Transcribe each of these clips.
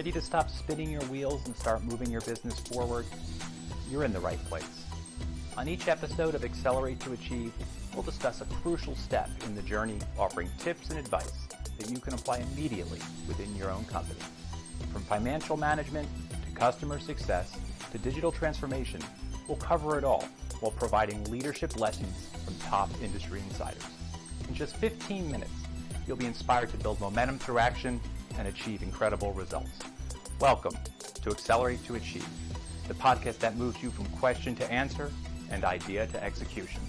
Ready to stop spinning your wheels and start moving your business forward? You're in the right place. On each episode of Accelerate to Achieve, we'll discuss a crucial step in the journey, offering tips and advice that you can apply immediately within your own company. From financial management to customer success to digital transformation, we'll cover it all while providing leadership lessons from top industry insiders. In just 15 minutes, you'll be inspired to build momentum through action and achieve incredible results. Welcome to Accelerate to Achieve, the podcast that moves you from question to answer and idea to execution.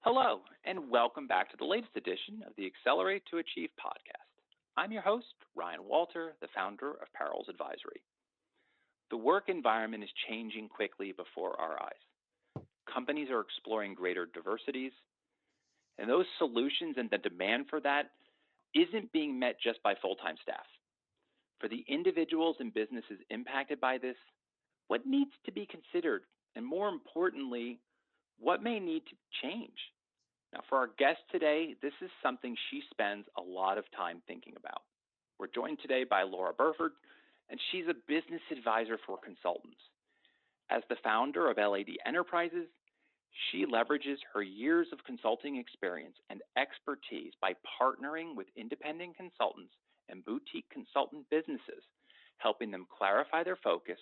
Hello, and welcome back to the latest edition of the Accelerate to Achieve podcast. I'm your host, Ryan Walter, the founder of Parrels Advisory. The work environment is changing quickly before our eyes. Companies are exploring greater diversities, and those solutions and the demand for that isn't being met just by full-time staff. For the individuals and businesses impacted by this, what needs to be considered, and more importantly, what may need to change? Now, for our guest today, this is something she spends a lot of time thinking about. We're joined today by Laura Burford, and she's a business advisor for consultants. As the founder of LAD Enterprises, she leverages her years of consulting experience and expertise by partnering with independent consultants and boutique consultant businesses, helping them clarify their focus,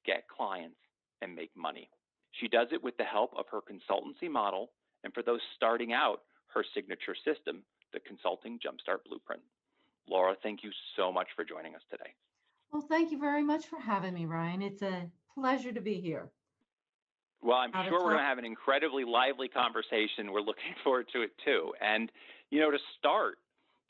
get clients, and make money. She does it with the help of her consultancy model, and for those starting out, her signature system, the Consulting Jumpstart Blueprint. Laura, thank you so much for joining us today. Well, thank you very much for having me, Ryan. It's a pleasure to be here. Well, I'm sure we're going to have an incredibly lively conversation. We're looking forward to it too. And, to start,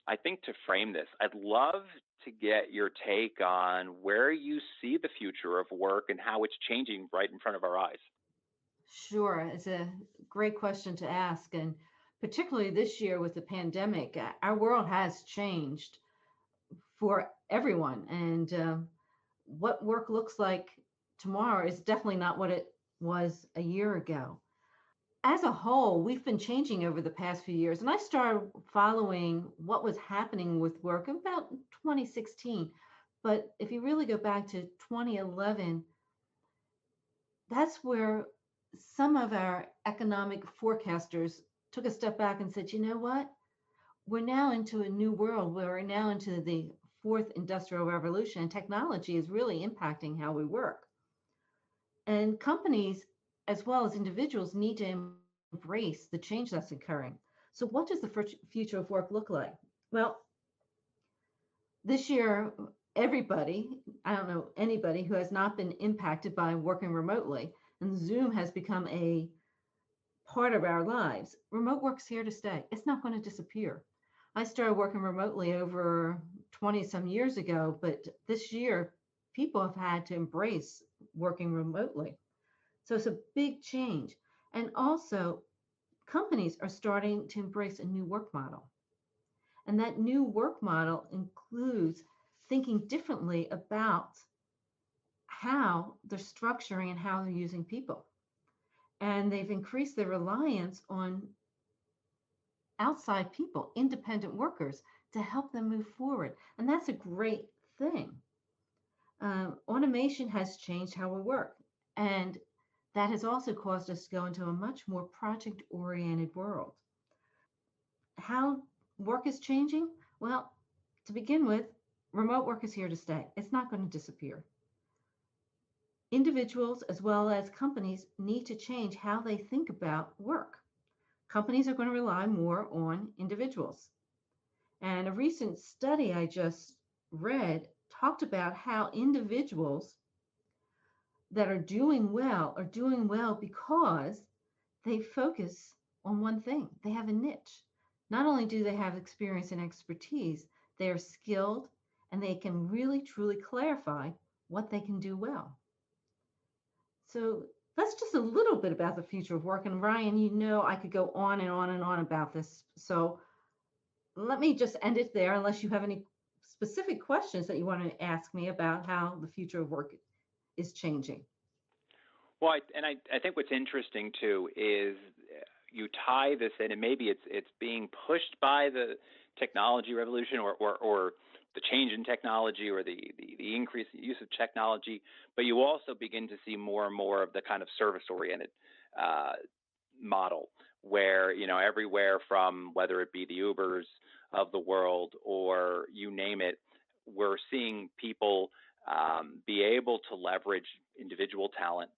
I think to frame this, I'd love to get your take on where you see the future of work and how it's changing right in front of our eyes. Sure. It's a great question to ask. And particularly this year with the pandemic, our world has changed for everyone. And what work looks like tomorrow is definitely not what it was a year ago. As a whole, we've been changing over the past few years. And I started following what was happening with work about 2016. But if you really go back to 2011, that's where some of our economic forecasters took a step back and said, you know what? We're now into a new world. We're now into the fourth industrial revolution, and technology is really impacting how we work. And companies, as well as individuals, need to embrace the change that's occurring. So what does the future of work look like? Well, this year, everybody, I don't know anybody who has not been impacted by working remotely, and Zoom has become a part of our lives. Remote work's here to stay. It's not going to disappear. I started working remotely over 20 some years ago, but this year people have had to embrace working remotely. So it's a big change. And also companies are starting to embrace a new work model. And that new work model includes thinking differently about how they're structuring and how they're using people. And they've increased their reliance on outside people, independent workers, to help them move forward. And that's a great thing. Automation has changed how we work. And that has also caused us to go into a much more project-oriented world. How work is changing? Well, to begin with, remote work is here to stay. It's not going to disappear. Individuals as well as companies need to change how they think about work. Companies are going to rely more on individuals. And a recent study I just read talked about how individuals that are doing well because they focus on one thing. They have a niche. Not only do they have experience and expertise, they are skilled and they can really truly clarify what they can do well. So that's just a little bit about the future of work. And Ryan, I could go on and on and on about this. So let me just end it there, unless you have any specific questions that you want to ask me about how the future of work is changing. Well, I think what's interesting too is you tie this in, and maybe it's being pushed by the technology revolution or the change in technology or the increase in use of technology, but you also begin to see more and more of the kind of service oriented uh, model where everywhere from whether it be the Ubers of the world or you name it, we're seeing people be able to leverage individual talent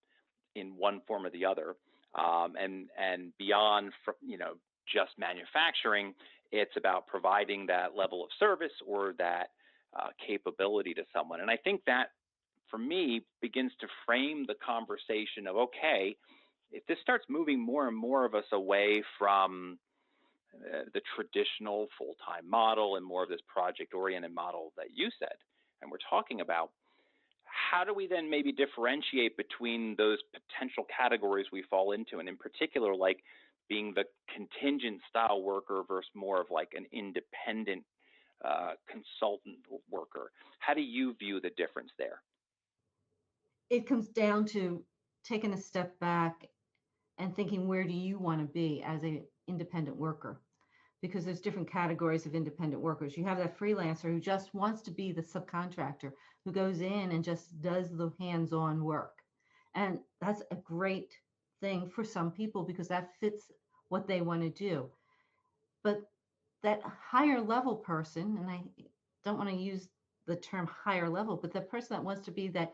in one form or the other, and beyond just manufacturing, it's about providing that level of service or that capability to someone. And I think that for me begins to frame the conversation of, okay, if this starts moving more and more of us away from the traditional full-time model and more of this project-oriented model that you said and we're talking about, how do we then maybe differentiate between those potential categories we fall into, and in particular, like being the contingent style worker versus more of like an independent consultant worker? How do you view the difference there? It comes down to taking a step back and thinking, where do you want to be as an independent worker? Because there's different categories of independent workers. You have that freelancer who just wants to be the subcontractor, who goes in and just does the hands-on work. And that's a great thing for some people because that fits what they want to do. But that higher level person, and I don't want to use the term higher level, but the person that wants to be that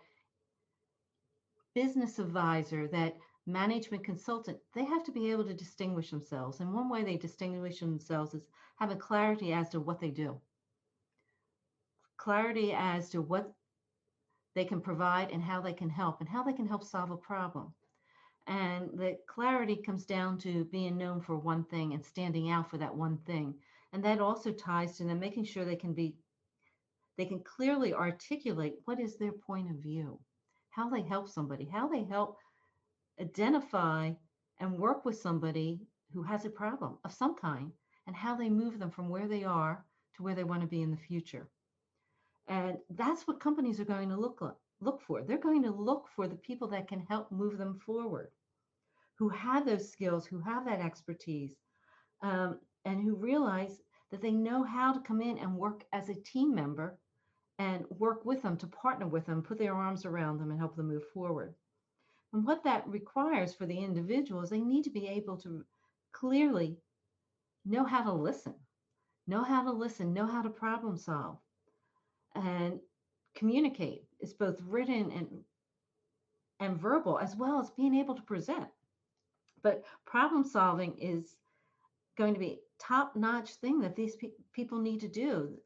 business advisor, that management consultant, they have to be able to distinguish themselves. And one way they distinguish themselves is having clarity as to what they do, clarity as to what they can provide and how they can help solve a problem. And the clarity comes down to being known for one thing and standing out for that one thing. And that also ties to them making sure they can clearly articulate what is their point of view, how they help somebody, how they help identify and work with somebody who has a problem of some kind, and how they move them from where they are to where they want to be in the future. And that's what companies are going to look for. They're going to look for the people that can help move them forward, who have those skills, who have that expertise, and who realize that they know how to come in and work as a team member and work with them, to partner with them, put their arms around them and help them move forward. And what that requires for the individual is they need to be able to clearly know how to listen, know how to problem solve, and communicate. It's both written and verbal, as well as being able to present. But problem solving is going to be top notch thing that these people need to do.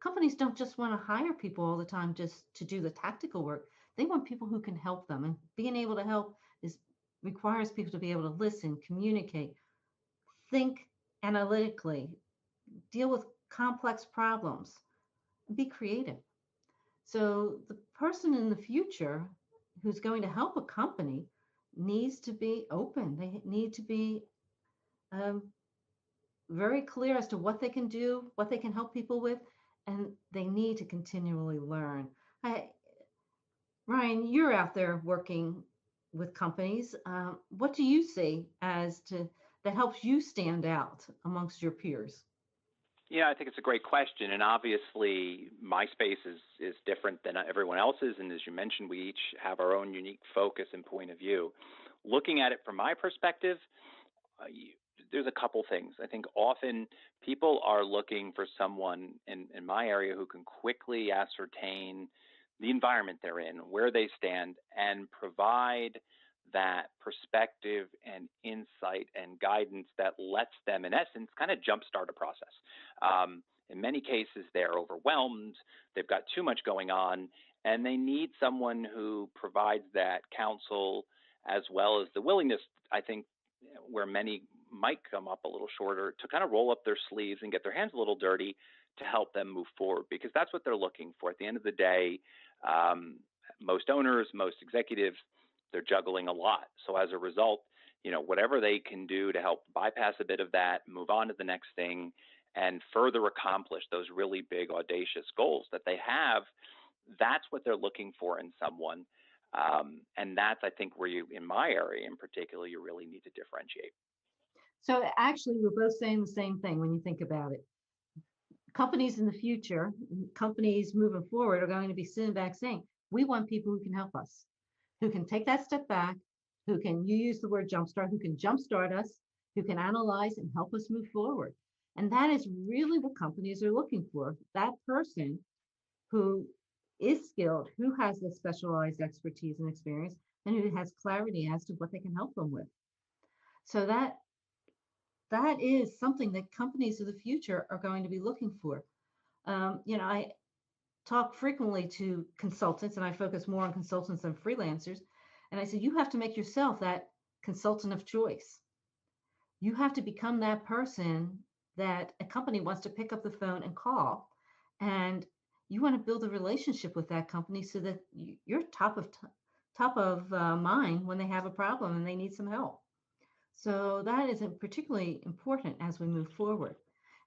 Companies don't just want to hire people all the time just to do the tactical work. They want people who can help them, and being able to help is requires people to be able to listen, communicate, think analytically, deal with complex problems, be creative. So the person in the future who's going to help a company needs to be open. They need to be um, very clear as to what they can do, what they can help people with, and they need to continually learn. I, Ryan, you're out there working with companies. What do you see as to that helps you stand out amongst your peers? Yeah, I think it's a great question, and obviously my space is different than everyone else's, and as you mentioned, we each have our own unique focus and point of view. Looking at it from my perspective, there's a couple things. I think often people are looking for someone in my area who can quickly ascertain the environment they're in, where they stand, and provide that perspective and insight and guidance that lets them, in essence, kind of jumpstart a process. In many cases, they're overwhelmed, they've got too much going on, and they need someone who provides that counsel as well as the willingness, I think, where many might come up a little shorter, to kind of roll up their sleeves and get their hands a little dirty to help them move forward, because that's what they're looking for. At the end of the day, most owners, most executives, they're juggling a lot. So as a result, whatever they can do to help bypass a bit of that, move on to the next thing, and further accomplish those really big, audacious goals that they have, That's what they're looking for in someone. And that's, I think, where you, in my area in particular, you really need to differentiate. So actually, we're both saying the same thing when you think about it. Companies in the future, companies moving forward are going to be sitting back saying, we want people who can help us, who can take that step back, who can, you use the word jumpstart, who can jumpstart us, who can analyze and help us move forward. And that is really what companies are looking for. That person who is skilled, who has the specialized expertise and experience, and who has clarity as to what they can help them with. So that is something that companies of the future are going to be looking for. I talk frequently to consultants, and I focus more on consultants than freelancers. And I say, you have to make yourself that consultant of choice. You have to become that person that a company wants to pick up the phone and call. And you want to build a relationship with that company so that you're top of mind when they have a problem and they need some help. So that is particularly important as we move forward.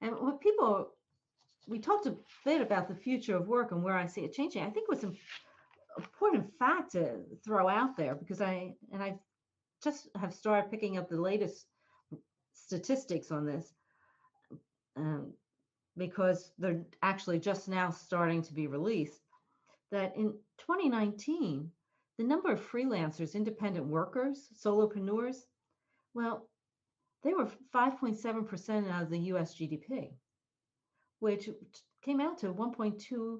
And what people, we talked a bit about the future of work and where I see it changing. I think what's an important fact to throw out there, because I just have started picking up the latest statistics on this, um, because they're actually just now starting to be released, that in 2019, the number of freelancers, independent workers, solopreneurs, well, they were 5.7% of the US GDP, which came out to 1.2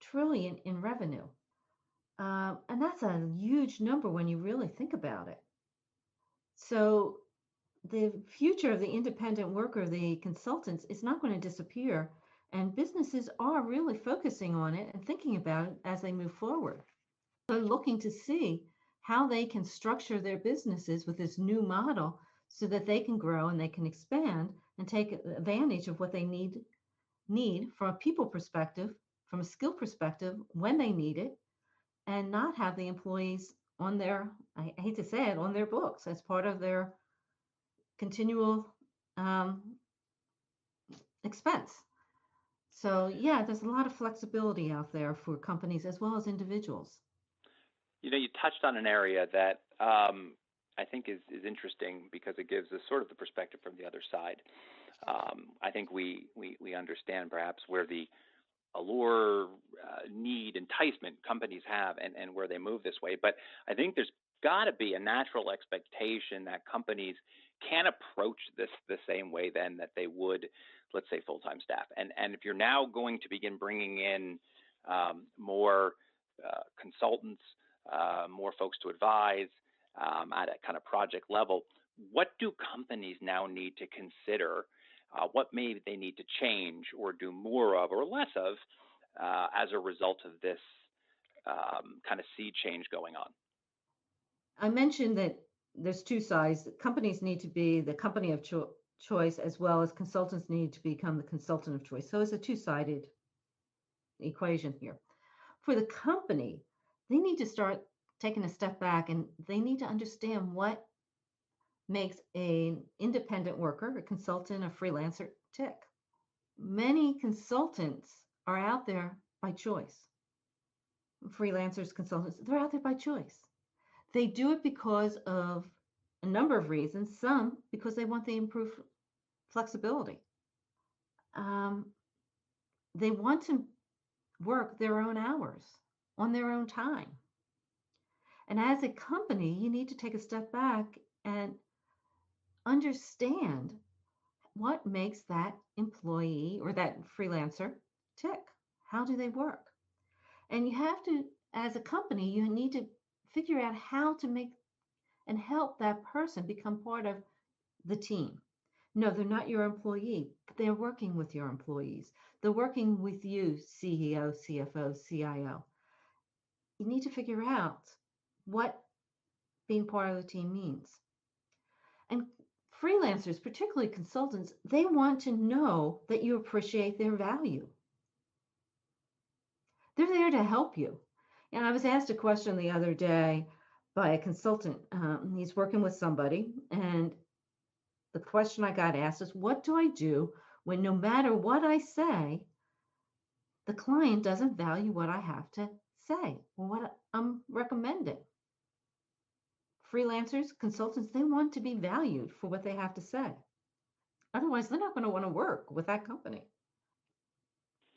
trillion in revenue. And that's a huge number when you really think about it. So the future of the independent worker, the consultants, is not going to disappear. And businesses are really focusing on it and thinking about it as they move forward. They're looking to see how they can structure their businesses with this new model so that they can grow and they can expand and take advantage of what they need from a people perspective, from a skill perspective, when they need it, and not have the employees on their, I hate to say it, on their books as part of their continual um, expense. So yeah, there's a lot of flexibility out there for companies as well as individuals. You touched on an area that I think is interesting because it gives us sort of the perspective from the other side. I think we understand perhaps where the allure, need, enticement companies have, and where they move this way. But I think there's got to be a natural expectation that companies can approach this the same way then that they would, let's say, full-time staff. And if you're now going to begin bringing in more consultants, more folks to advise at a kind of project level, what do companies now need to consider? What maybe they need to change or do more of or less of as a result of this kind of sea change going on? I mentioned that there's two sides. Companies need to be the company of choice, as well as consultants need to become the consultant of choice. So it's a two-sided equation here. For the company, they need to start taking a step back and they need to understand what makes an independent worker, a consultant, a freelancer tick. Many consultants are out there by choice. Freelancers, consultants, they're out there by choice. They do it because of a number of reasons, some because they want the improved flexibility. Um, they want to work their own hours on their own time. And as a company, you need to take a step back and understand what makes that employee or that freelancer tick. How do they work? And you have to, as a company, you need to figure out how to make and help that person become part of the team. No, they're not your employee, but they're working with your employees. They're working with you, CEO, CFO, CIO. You need to figure out what being part of the team means. And freelancers, particularly consultants, they want to know that you appreciate their value. They're there to help you. And I was asked a question the other day by a consultant. He's working with somebody, and the question I got asked is, what do I do when no matter what I say, The client doesn't value what I have to say or what I'm recommending. Freelancers, consultants, they want to be valued for what they have to say. Otherwise, they're not going to want to work with that company.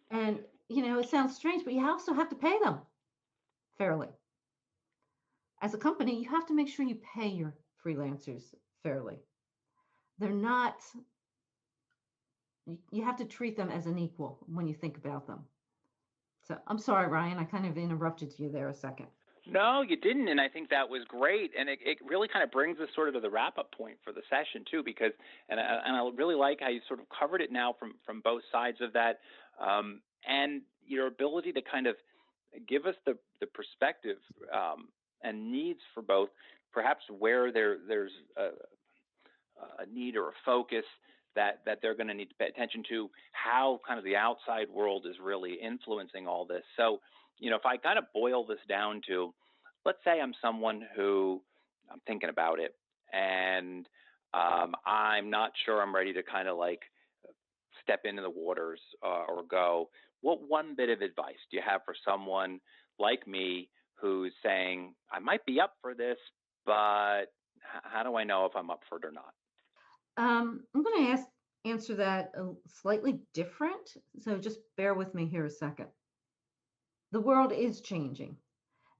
And, it sounds strange, but you also have to pay them fairly. As a company, you have to make sure you pay your freelancers fairly. They're not, you have to treat them as an equal when you think about them. So I'm sorry, Ryan, I kind of interrupted you there a second. No, you didn't, and I think that was great, and it really kind of brings us sort of to the wrap-up point for the session too, because and I really like how you sort of covered it now from both sides of that, and your ability to kind of give us the perspective and needs for both, perhaps where there's a need or a focus that they're going to need to pay attention to, how kind of the outside world is really influencing all this. So, if I kind of boil this down to, let's say I'm someone who I'm thinking about it, and I'm not sure I'm ready to kind of like step into the waters or go. What one bit of advice do you have for someone like me who's saying, I might be up for this, but how do I know if I'm up for it or not? I'm going to answer that slightly different. So just bear with me here a second. The world is changing,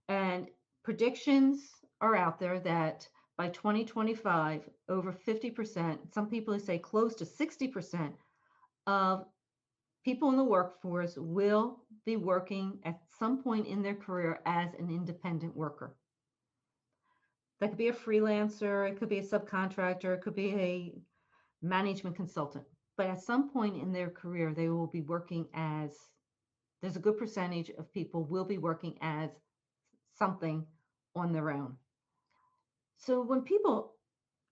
and predictions are out there that by 2025, over 50%, some people say close to 60% of people in the workforce will be working at some point in their career as an independent worker. That could be a freelancer, it could be a subcontractor, it could be a management consultant. But at some point in their career, they will be working as, there's a good percentage of people will be working as something on their own. So when people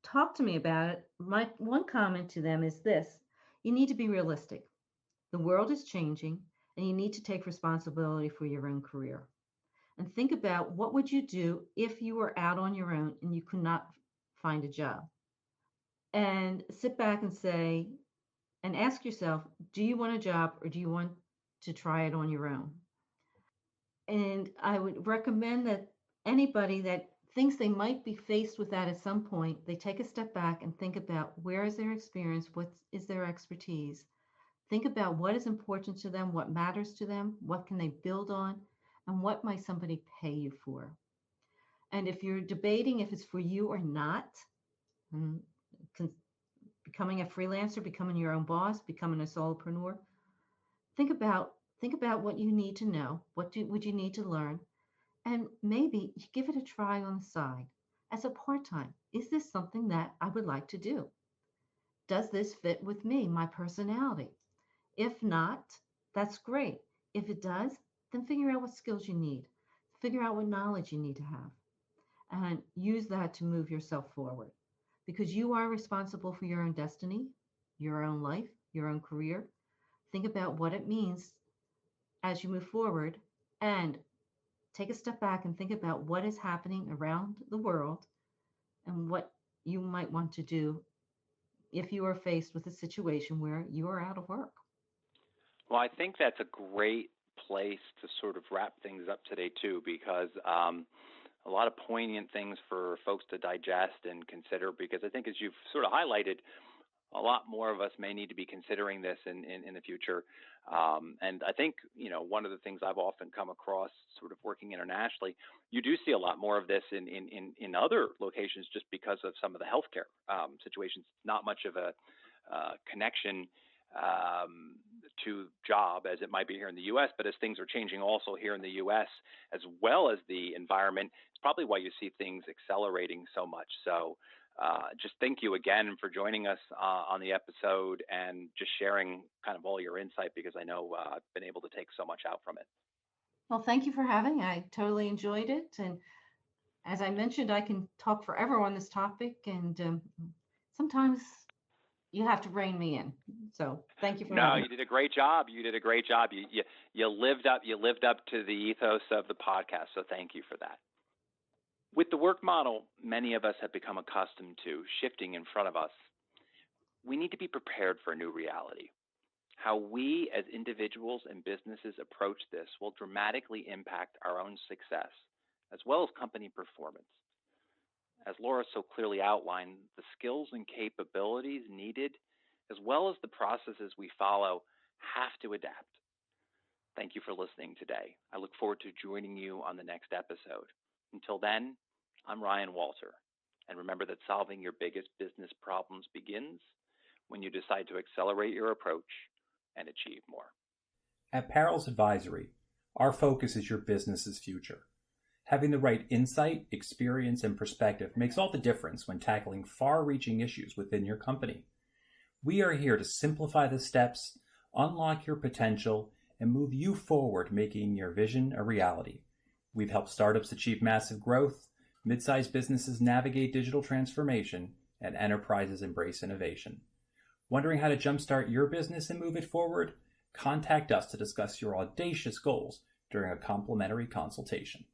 talk to me about it, my one comment to them is this: you need to be realistic. The world is changing, and you need to take responsibility for your own career. And think about, what would you do if you were out on your own and you could not find a job? And sit back and say, and ask yourself, do you want a job or do you want to try it on your own? And I would recommend that anybody that thinks they might be faced with that at some point, they take a step back and think about, where is their experience? What is their expertise? Think about what is important to them, what matters to them, what can they build on, and what might somebody pay you for? And if you're debating if it's for you or not, mm, becoming a freelancer, becoming your own boss, becoming a solopreneur, think about what you need to know, would you need to learn, and maybe give it a try on the side as a part-time. Is this something that I would like to do? Does this fit with me, my personality? If not, that's great. If it does, then figure out what skills you need. Figure out what knowledge you need to have and use that to move yourself forward, because you are responsible for your own destiny, your own life, your own career. Think about what it means as you move forward, and take a step back and think about what is happening around the world and what you might want to do if you are faced with a situation where you are out of work. Well, I think that's a great place to sort of wrap things up today, too, because a lot of poignant things for folks to digest and consider, because I think, as you've sort of highlighted, a lot more of us may need to be considering this in the future. And I think, one of the things I've often come across sort of working internationally, you do see a lot more of this in other locations, just because of some of the healthcare situations. Not much of a connection to job as it might be here in the U.S., but as things are changing also here in the U.S., as well as the environment, it's probably why you see things accelerating so much. So just thank you again for joining us on the episode and just sharing kind of all your insight, because I know I've been able to take so much out from it. Well, thank you for having me. I totally enjoyed it. And as I mentioned, I can talk forever on this topic, and sometimes you have to rein me in. So thank you for No, having you me. did a great job. You did a great job. You lived up. You lived up to the ethos of the podcast. So thank you for that. With the work model many of us have become accustomed to shifting in front of us, we need to be prepared for a new reality. How we as individuals and businesses approach this will dramatically impact our own success, as well as company performance. As Laura so clearly outlined, the skills and capabilities needed, as well as the processes we follow, have to adapt. Thank you for listening today. I look forward to joining you on the next episode. Until then, I'm Ryan Walter. And remember that solving your biggest business problems begins when you decide to accelerate your approach and achieve more. At Parrels Advisory, our focus is your business's future. Having the right insight, experience, and perspective makes all the difference when tackling far-reaching issues within your company. We are here to simplify the steps, unlock your potential, and move you forward, making your vision a reality. We've helped startups achieve massive growth, mid-sized businesses navigate digital transformation, and enterprises embrace innovation. Wondering how to jumpstart your business and move it forward? Contact us to discuss your audacious goals during a complimentary consultation.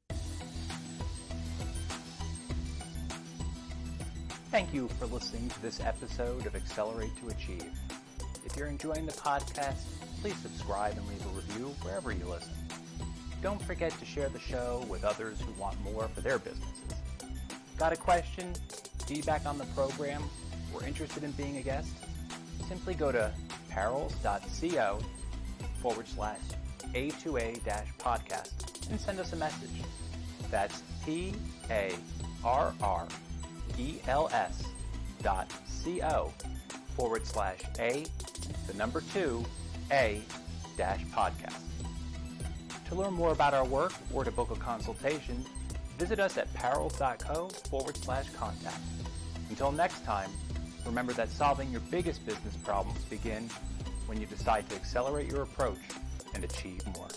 Thank you for listening to this episode of Accelerate to Achieve. If you're enjoying the podcast, please subscribe and leave a review wherever you listen. Don't forget to share the show with others who want more for their businesses. Got a question, feedback on the program, or interested in being a guest? Simply go to parrels.co/A2A-podcast and send us a message. That's parrels.co/A2A-podcast. To learn more about our work or to book a consultation, visit us at parrels.co/contact. Until next time, remember that solving your biggest business problems begin when you decide to accelerate your approach and achieve more.